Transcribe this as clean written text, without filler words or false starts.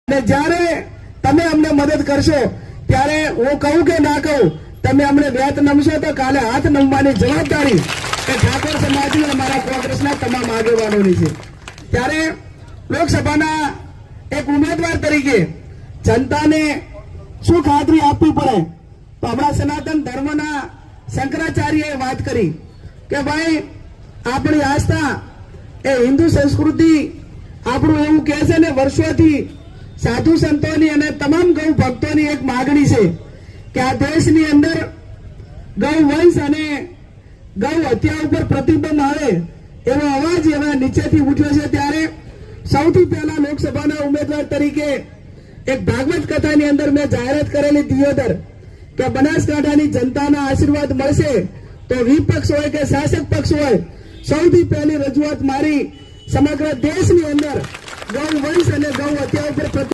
અને જ્યારે તમે અમને મદદ કરશો ત્યારે હું કહું કે ના કહું, તમે અમને વ્યાત નમશો તો કાલે હાથ નમવાની જવાબદારી એ ઠાકોર સમાજની અને મારા કોંગ્રેસના તમામ આગેવાનોની છે। ત્યારે લોકસભાના એક ઉમેદવાર તરીકે જનતાને શું ખાતરી આપવી પડે, તો આપણા સનાતન ધર્મના શંકરાચાર્યએ વાત કરી કે ભાઈ આપણી આસ્થા એ હિન્દુ સંસ્કૃતિ આપણું એવું કહે છે ને, વર્ષોથી સાધુ સંતોની અને તમામ ગૌ ભક્તોની એક માગણી છે કે આ દેશની અંદર ગૌ વંશ અને ગૌ હત્યા ઉપર પ્રતિબંધ આવે એવો અવાજ એવા નીચેથી ઉઠ્યો છે। ત્યારે સૌથી પહેલા લોકસભાના ઉમેદવાર તરીકે એક ભાગવત કથાની અંદર મેં જાહેરાત કરેલી દિયોદર કે બનાસકાંઠાની જનતાના આશીર્વાદ મળશે તો વિપક્ષ હોય કે શાસક પક્ષ હોય, સૌથી પહેલી રજૂઆત મારી સમગ્ર દેશની અંદર ગૌ વંશ અને ગૌ હત્યા ઉપર